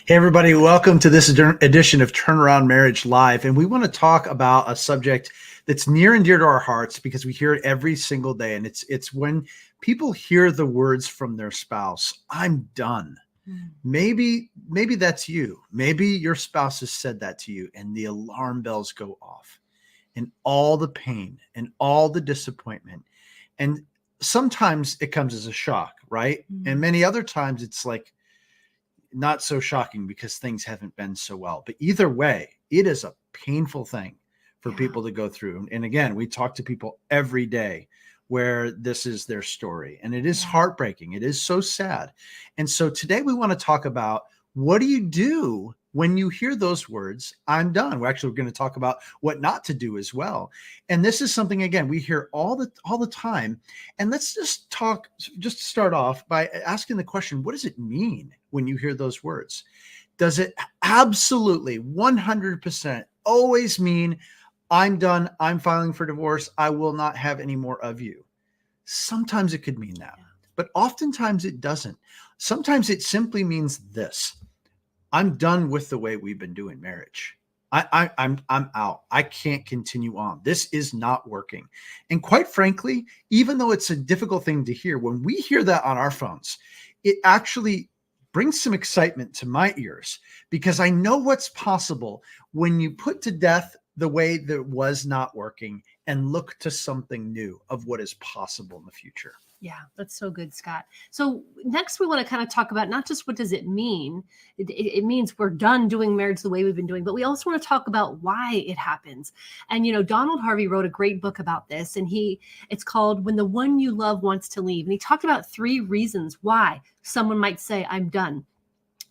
Hey, everybody, welcome to this edition of Turnaround Marriage Live. And we want to talk about a subject that's near and dear to our hearts because we hear it every single day. And it's when people hear the words from their spouse, I'm done. Maybe that's you. Maybe your spouse has said that to you and the alarm bells go off and all the pain and all the disappointment. And sometimes it comes as a shock, right? And many other times it's like, not so shocking because things haven't been so well. But either way, it is a painful thing for people to go through. And again, we talk to people every day where this is their story, and it is heartbreaking. It is so sad. And so today we want to talk about, what do you do when you hear those words, I'm done? We're going to talk about what not to do as well. And this is something, again, we hear all the time. And let's just start off by asking the question, what does it mean when you hear those words? Does it absolutely 100% always mean, I'm done, I'm filing for divorce, I will not have any more of you? Sometimes it could mean that, but oftentimes it doesn't. Sometimes it simply means this: I'm done with the way we've been doing marriage. I'm out. I can't continue on. This is not working. And quite frankly, even though it's a difficult thing to hear, when we hear that on our phones, it actually brings some excitement to my ears, because I know what's possible when you put to death the way that was not working and look to something new of what is possible in the future. Yeah, that's so good, Scott. So next we want to kind of talk about not just what does it mean. It means we're done doing marriage the way we've been doing, but we also want to talk about why it happens. And, Donald Harvey wrote a great book about this, and it's called When the One You Love Wants to Leave. And he talked about 3 reasons why someone might say, I'm done.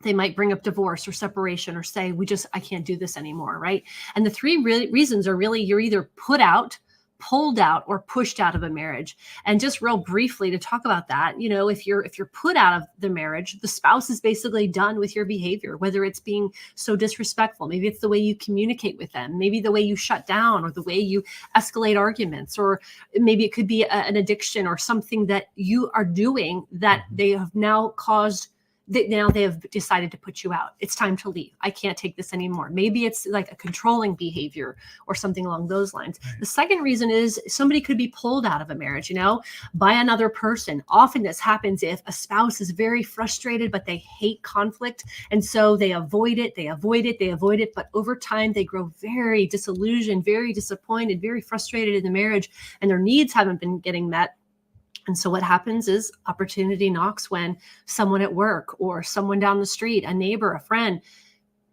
They might bring up divorce or separation or say, I can't do this anymore, right? And the 3 reasons are really, you're either put out, pulled out, or pushed out of a marriage. And just real briefly to talk about that, if you're put out of the marriage, the spouse is basically done with your behavior, whether it's being so disrespectful. Maybe it's the way you communicate with them, maybe the way you shut down, or the way you escalate arguments, or maybe it could be an addiction or something that you are doing that they have now caused. Now they have decided to put you out. It's time to leave. I can't take this anymore. Maybe it's like a controlling behavior or something along those lines. Right. The second reason is somebody could be pulled out of a marriage, by another person. Often this happens if a spouse is very frustrated, but they hate conflict. And so they avoid it. But over time, they grow very disillusioned, very disappointed, very frustrated in the marriage, and their needs haven't been getting met. And so what happens is opportunity knocks when someone at work or someone down the street, a neighbor, a friend,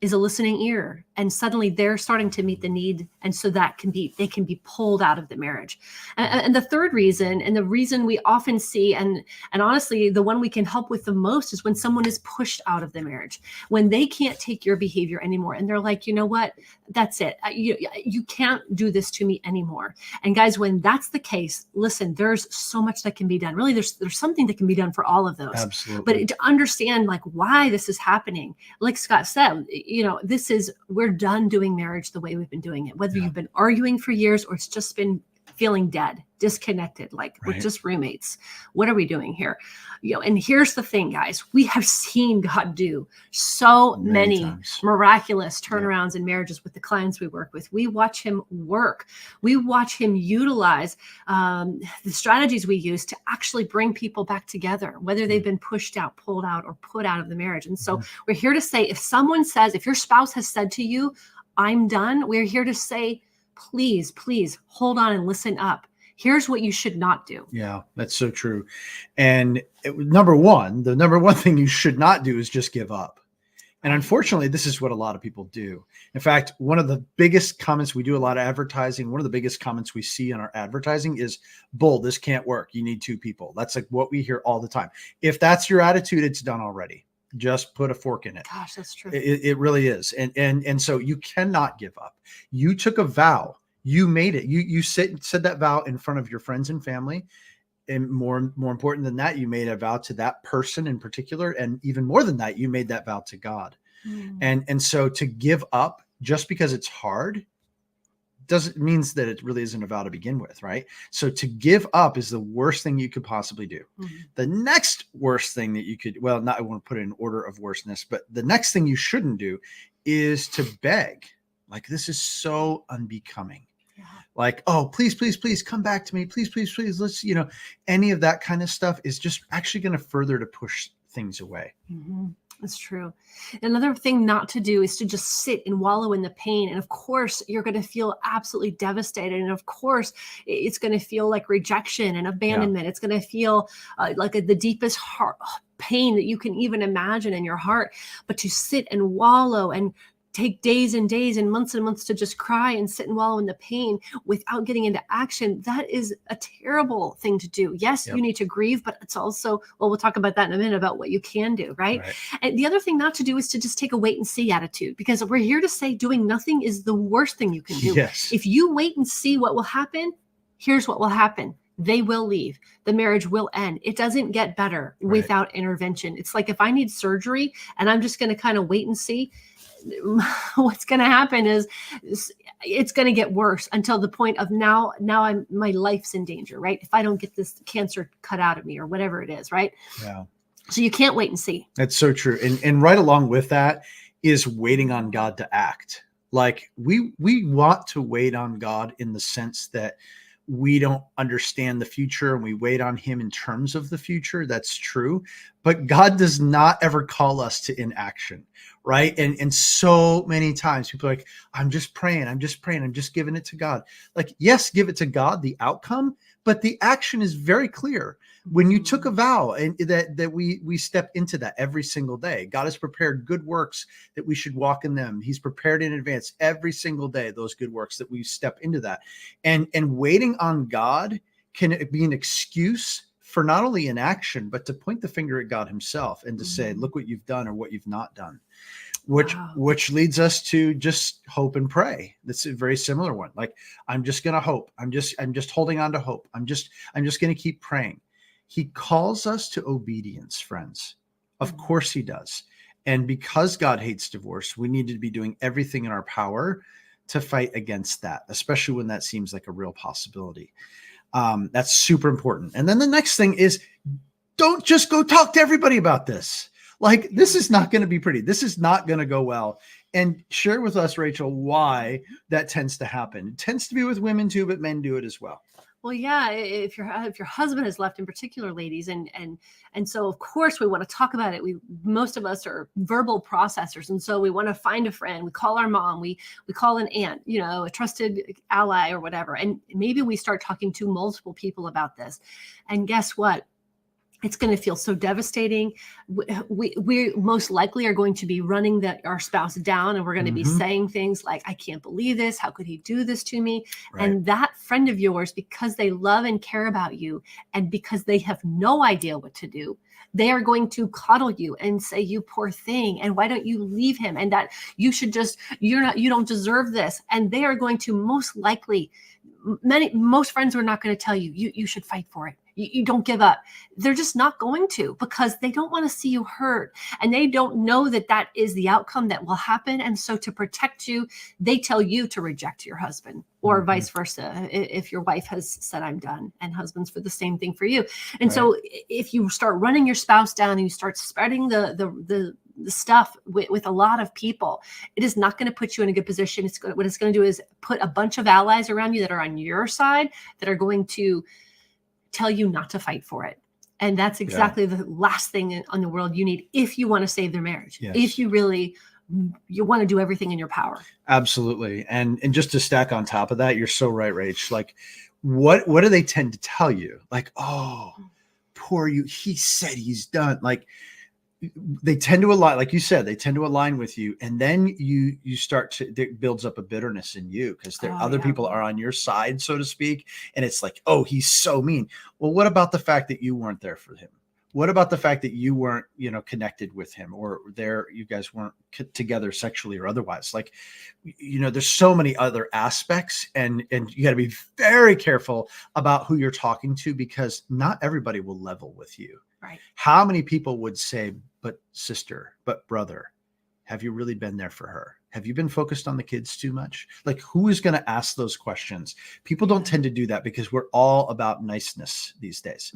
is a listening ear, and suddenly they're starting to meet the need. And so they can be pulled out of the marriage. And the third reason, and the reason we often see, and honestly, the one we can help with the most, is when someone is pushed out of the marriage, when they can't take your behavior anymore. And they're like, you know what, that's it. You can't do this to me anymore. And guys, when that's the case, listen, there's so much that can be done. Really, there's something that can be done for all of those. Absolutely. But to understand why this is happening, like Scott said, we're done doing marriage the way we've been doing it, whether you've been arguing for years or it's just been feeling dead, disconnected, we're just roommates. What are we doing here? And here's the thing, guys, we have seen God do so many miraculous turnarounds in marriages with the clients we work with. We watch him work. We watch him utilize the strategies we use to actually bring people back together, whether they've been pushed out, pulled out, or put out of the marriage. And so we're here to say, if your spouse has said to you, I'm done, we're here to say, please hold on and listen up. Here's what you should not do. Yeah, that's so true. And the number one thing you should not do is just give up. And unfortunately, this is what a lot of people do. In fact, one of the biggest comments, we do a lot of advertising. One of the biggest comments we see in our advertising is, bull, this can't work. You need 2 people. That's what we hear all the time. If that's your attitude, it's done already. Just put a fork in it. Gosh, that's true. It really is. And so you cannot give up. You took a vow. You made it. You said that vow in front of your friends and family. And more important than that, you made a vow to that person in particular. And even more than that, you made that vow to God. And so to give up just because it's hard, doesn't means that it really isn't a vow to begin with, right? So to give up is the worst thing you could possibly do. The next worst thing that you could, well, not I want to put it in order of worstness, but the next thing you shouldn't do is to beg. Like, this is so unbecoming. Yeah. Like, oh, please, please, please come back to me. Please, please, please. Let's, any of that kind of stuff is just actually going to further to push things away. That's true. Another thing not to do is to just sit and wallow in the pain. And of course, you're going to feel absolutely devastated. And of course, it's going to feel like rejection and abandonment. It's going to feel like the deepest pain that you can even imagine in your heart. But to sit and wallow and take days and days and months to just cry and sit and wallow in the pain without getting into action, that is a terrible thing to do. Yes, you need to grieve, but it's also, well, we'll talk about that in a minute about what you can do, right? And the other thing not to do is to just take a wait and see attitude, because we're here to say doing nothing is the worst thing you can do. If you wait and see what will happen, here's what will happen. They will leave. The marriage will end. It doesn't get better without intervention. It's like if I need surgery and I'm just going to kind of wait and see, what's going to happen is it's going to get worse until the point of now my life's in danger, right? If I don't get this cancer cut out of me or whatever it is, right? Yeah. So you can't wait and see. That's so true. And right along with that is waiting on God to act. Like we want to wait on God in the sense that we don't understand the future and we wait on him in terms of the future. That's true. But God does not ever call us to inaction, right? And so many times people are like, I'm just praying. I'm just giving it to God. Like, yes, give it to God, the outcome, but the action is very clear. When you took a vow and that we step into that every single day, God has prepared good works that we should walk in them. He's prepared in advance every single day, those good works that we step into that. And waiting on God can be an excuse for not only inaction, but to point the finger at God himself and to say, look what you've done or what you've not done. Which leads us to just hope and pray. That's a very similar one. Like, I'm just going to hope. I'm just holding on to hope. I'm just going to keep praying. He calls us to obedience, friends. Of course he does. And because God hates divorce, we need to be doing everything in our power to fight against that, especially when that seems like a real possibility. That's super important. And then the next thing is, don't just go talk to everybody about this. Like, this is not going to be pretty. This is not going to go well. And share with us, Rachel, why that tends to happen. It tends to be with women too, but men do it as well. Well, yeah, if your husband has left, in particular, ladies, and so of course we want to talk about it. Most of us are verbal processors, and so we want to find a friend. We call our mom, we call an aunt, a trusted ally or whatever, and maybe we start talking to multiple people about this. And guess what? It's going to feel so devastating. We most likely are going to be running our spouse down, and we're going to be saying things like, I can't believe this. How could he do this to me? Right. And that friend of yours, because they love and care about you, and because they have no idea what to do, they are going to coddle you and say, you poor thing. And why don't you leave him? And that you should you don't deserve this. And they are going to most likely, most friends are not going to tell you, you should fight for it. You don't give up. They're just not going to, because they don't want to see you hurt. And they don't know that is the outcome that will happen. And so to protect you, they tell you to reject your husband, or vice versa. If your wife has said, I'm done, and husbands for the same thing for you. And so if you start running your spouse down and you start spreading the stuff with a lot of people, it is not going to put you in a good position. What it's going to do is put a bunch of allies around you that are on your side that are going to tell you not to fight for it. And that's exactly the last thing in the world you need if you want to save their marriage. Yes. If you really want to do everything in your power. Absolutely. And just to stack on top of that, you're so right, Rach. Like, what do they tend to tell you? Like, oh, poor you. He said he's done. Like, they tend to align, like you said, they tend to align with you. And then you start to, it builds up a bitterness in you because other people are on your side, so to speak. And it's like, oh, he's so mean. Well, what about the fact that you weren't there for him? What about the fact that you weren't, connected with him, or you guys weren't together sexually or otherwise? Like, there's so many other aspects, and you got to be very careful about who you're talking to, because not everybody will level with you. Right. How many people would say, but sister, but brother, have you really been there for her? Have you been focused on the kids too much? Like, who is going to ask those questions? People don't tend to do that because we're all about niceness these days.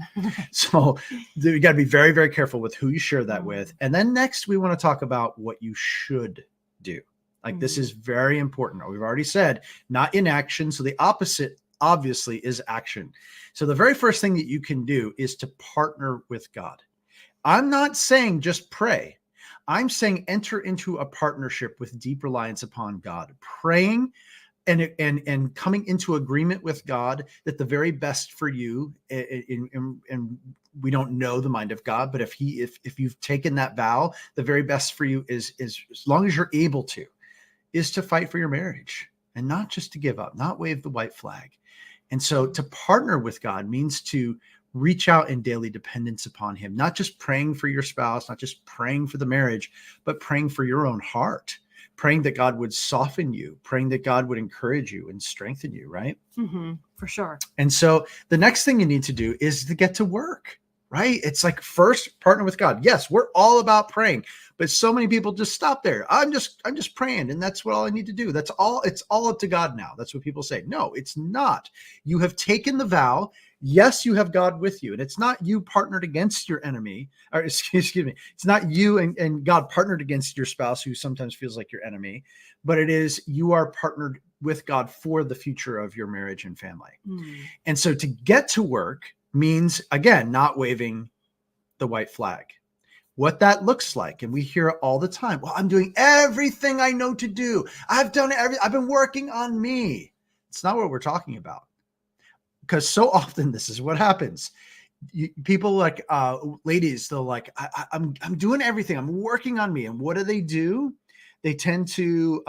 So you got to be very, very careful with who you share that with. And then next, we want to talk about what you should do. Like, this is very important. We've already said not inaction. So the opposite, obviously, is action. So the very first thing that you can do is to partner with God. I'm not saying just pray. I'm saying enter into a partnership with deep reliance upon God, praying and coming into agreement with God that the very best for you, and we don't know the mind of God, but if you've taken that vow, the very best for you is as long as you're able to, is to fight for your marriage and not just to give up, not wave the white flag. And so to partner with God means to reach out in daily dependence upon him, not just praying for your spouse, not just praying for the marriage, but praying for your own heart, praying that God would soften you, praying that God would encourage you and strengthen you, right? For sure. And so the next thing you need to do is to get to work, right? It's like, first, partner with God. Yes, we're all about praying, but so many people just stop there. I'm just praying, and that's what all I need to do. That's all. It's all up to God now. That's what people say. No, it's not. You have taken the vow. Yes, you have God with you. And it's not you partnered against your enemy, or excuse me. It's not you and God partnered against your spouse, who sometimes feels like your enemy, but it is you are partnered with God for the future of your marriage and family. And so to get to work means, again, not waving the white flag. What that looks like, and we hear it all the time. Well, I'm doing everything I know to do. I've been working on me. It's not what we're talking about. Because so often this is what happens. People like ladies, they'll like, I'm doing everything. I'm working on me. And what do? They tend to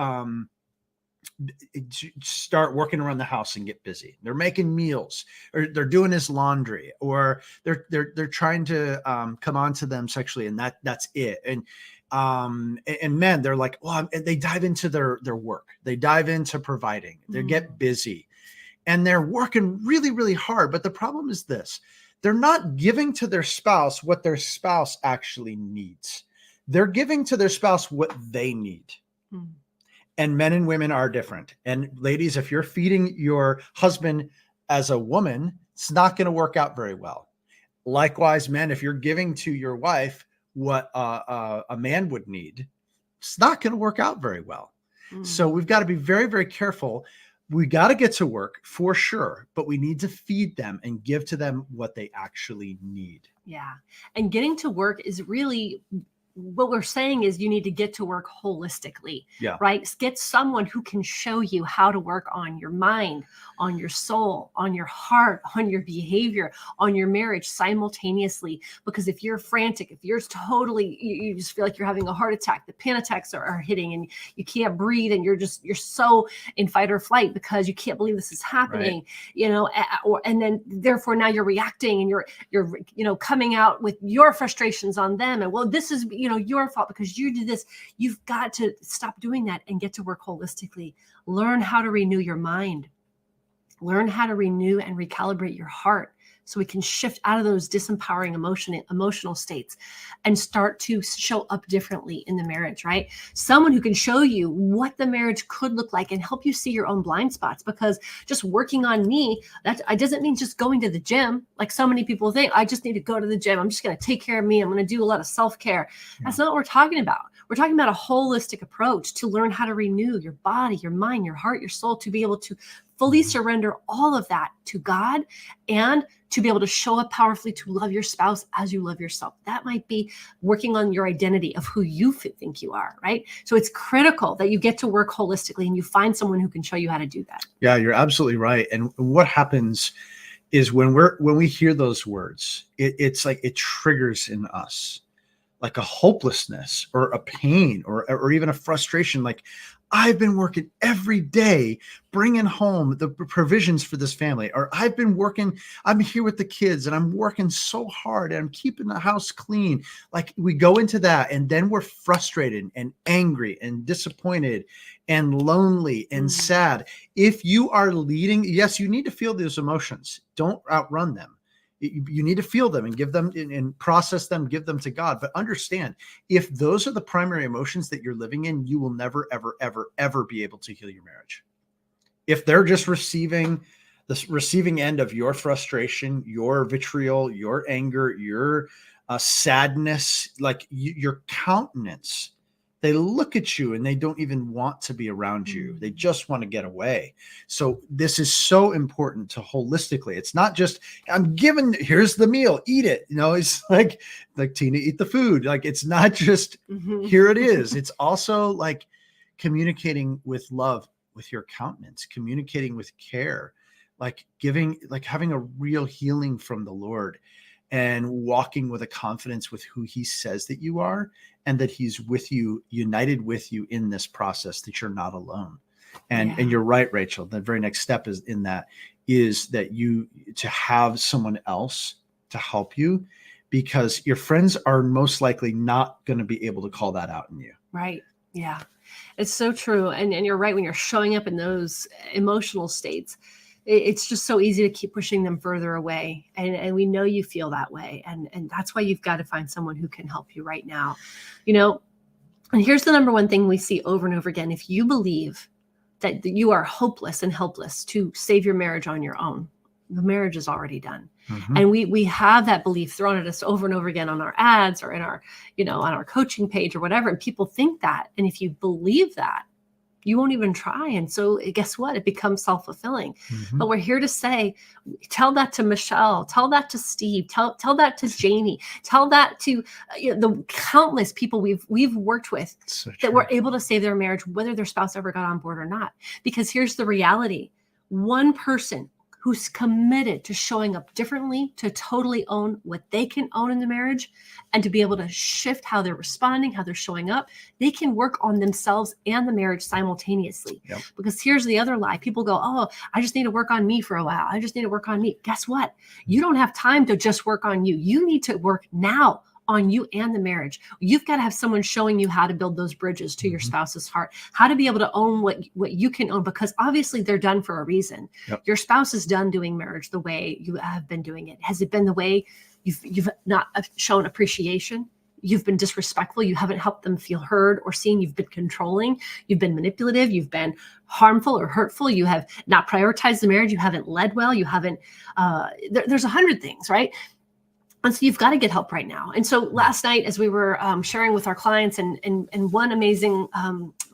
start working around the house and get busy. They're making meals, or they're doing his laundry, or they're trying to come on to them sexually, and that's it. And men, they're like, well, they dive into their work. They dive into providing. They get busy. And they're working really, really hard. But the problem is this: they're not giving to their spouse what their spouse actually needs. They're giving to their spouse what they need. And men and women are different. And ladies, if you're feeding your husband as a woman, it's not going to work out very well. Likewise, men, if you're giving to your wife what a man would need, it's not going to work out very well. So we've got to be very, very careful. We got to get to work for sure, but we need to feed them and give to them what they actually need. Yeah. And getting to work is really what we're saying is you need to get to work holistically, right? Get someone who can show you how to work on your mind, on your soul, on your heart, on your behavior, on your marriage simultaneously. Because if you're frantic, if you're totally, you just feel like you're having a heart attack, the panic attacks are hitting and you can't breathe, and you're so in fight or flight because you can't believe this is happening, right. And then therefore now you're reacting and you're coming out with your frustrations on them. And well, this is, your fault because you did this. You've got to stop doing that and get to work holistically. Learn how to renew your mind. Learn how to renew and recalibrate your heart so we can shift out of those disempowering emotional states and start to show up differently in the marriage, right? Someone who can show you what the marriage could look like and help you see your own blind spots, because just working on me, that doesn't mean just going to the gym. Like so many people think, I just need to go to the gym. I'm just going to take care of me. I'm going to do a lot of self-care. That's not what we're talking about. We're talking about a holistic approach to learn how to renew your body, your mind, your heart, your soul, to be able to fully surrender all of that to God and to be able to show up powerfully to love your spouse as you love yourself. That might be working on your identity of who you think you are, right? So it's critical that you get to work holistically and you find someone who can show you how to do that. Yeah, you're absolutely right. And what happens is when we hear those words, it's like it triggers in us like a hopelessness or a pain or even a frustration. Like, I've been working every day, bringing home the provisions for this family, or I'm here with the kids and I'm working so hard and I'm keeping the house clean. Like, we go into that and then we're frustrated and angry and disappointed and lonely and sad. If you are leading, yes, you need to feel those emotions. Don't outrun them. You need to feel them and give them and process them, give them to God. But understand, if those are the primary emotions that you're living in, you will never, ever, ever, ever be able to heal your marriage. If they're just receiving the receiving end of your frustration, your vitriol, your anger, your sadness, like your countenance, they look at you and they don't even want to be around you. They just want to get away. So this is so important to holistically. It's not just here's the meal, eat it. It's like Tina, eat the food. Like, it's not just here it is. It's also like communicating with love, with your countenance, communicating with care, like having a real healing from the Lord, and walking with a confidence with who he says that you are, and that he's with you, united with you in this process, that you're not alone. And you're right, Rachel. The very next step is that you to have someone else to help you, because your friends are most likely not going to be able to call that out in you. Right. Yeah, it's so true. And you're right. When you're showing up in those emotional states, it's just so easy to keep pushing them further away. And we know you feel that way. And that's why you've got to find someone who can help you right now. And here's the number one thing we see over and over again. If you believe that you are hopeless and helpless to save your marriage on your own, the marriage is already done. And we have that belief thrown at us over and over again on our ads or in our, on our coaching page or whatever. And people think that. And if you believe that, you won't even try. And so guess what? It becomes self-fulfilling. But we're here to say, tell that to Michelle, tell that to Steve, tell that to Jamie, tell that to the countless people we've worked with that were able to save their marriage, whether their spouse ever got on board or not. Because here's the reality. One person who's committed to showing up differently, to totally own what they can own in the marriage, and to be able to shift how they're responding, how they're showing up, they can work on themselves and the marriage simultaneously. Yep. Because here's the other lie. People go, oh, I just need to work on me for a while. I just need to work on me. Guess what? You don't have time to just work on you. You need to work now on you and the marriage. You've got to have someone showing you how to build those bridges to your spouse's heart, how to be able to own what you can own, because obviously they're done for a reason. Yep. Your spouse is done doing marriage the way you have been doing it. Has it been the way you've not shown appreciation? You've been disrespectful. You haven't helped them feel heard or seen. You've been controlling. You've been manipulative. You've been harmful or hurtful. You have not prioritized the marriage. You haven't led well. You haven't, there's 100 things, right? And so you've got to get help right now. And so last night, as we were sharing with our clients, and one amazing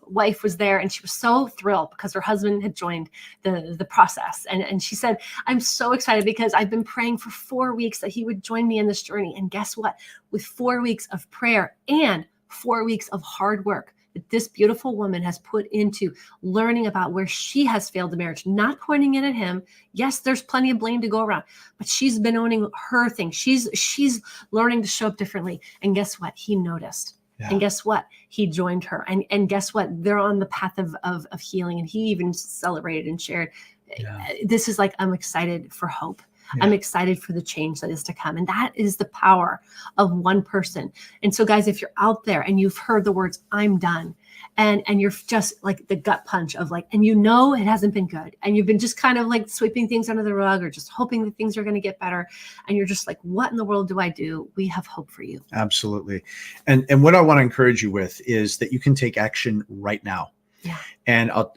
wife was there, and she was so thrilled because her husband had joined the process. And she said, I'm so excited because I've been praying for 4 weeks that he would join me in this journey. And guess what? With 4 weeks of prayer and 4 weeks of hard work that this beautiful woman has put into learning about where she has failed the marriage, not pointing it at him. Yes, there's plenty of blame to go around, but she's been owning her thing. She's learning to show up differently. And guess what? He noticed. Yeah. And guess what? He joined her. And guess what? They're on the path of healing. And he even celebrated and shared. Yeah. This is like, I'm excited for hope. Yeah. I'm excited for the change that is to come. And that is the power of one person. And so guys, if you're out there and you've heard the words, I'm done, and you're just like the gut punch of like, and it hasn't been good, and you've been just kind of like sweeping things under the rug or just hoping that things are going to get better, and you're just like, what in the world do I do? We have hope for you. Absolutely. And what I want to encourage you with is that you can take action right now. Yeah. And I'll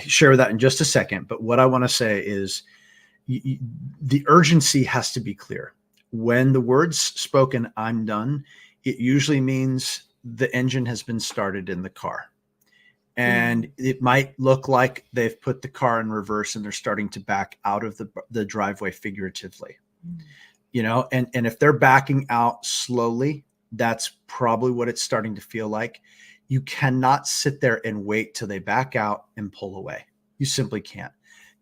share that in just a second. But what I want to say is, the urgency has to be clear. When the words spoken, I'm done, it usually means the engine has been started in the car. And it might look like they've put the car in reverse and they're starting to back out of the driveway figuratively. And if they're backing out slowly, that's probably what it's starting to feel like. You cannot sit there and wait till they back out and pull away. You simply can't.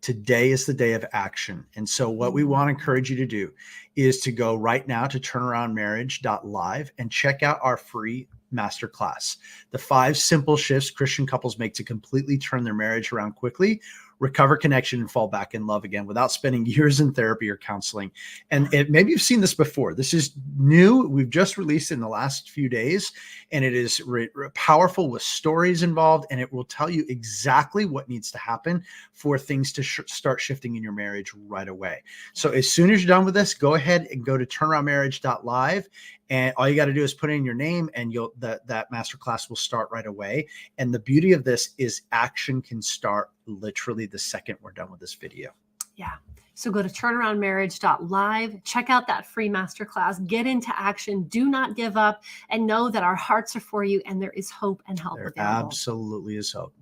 Today is the day of action. And so what we want to encourage you to do is to go right now to turnaroundmarriage.live and check out our free masterclass, the 5 simple shifts Christian couples make to completely turn their marriage around quickly, recover connection, and fall back in love again without spending years in therapy or counseling. And maybe you've seen this before. This is new. We've just released it in the last few days, and it is powerful with stories involved, and it will tell you exactly what needs to happen for things to start shifting in your marriage right away. So as soon as you're done with this, go ahead and go to turnaroundmarriage.live. And all you got to do is put in your name, and that masterclass will start right away. And the beauty of this is action can start literally the second we're done with this video. Yeah. So go to turnaroundmarriage.live, check out that free masterclass, get into action, do not give up, and know that our hearts are for you and there is hope and help There available. absolutely is hope.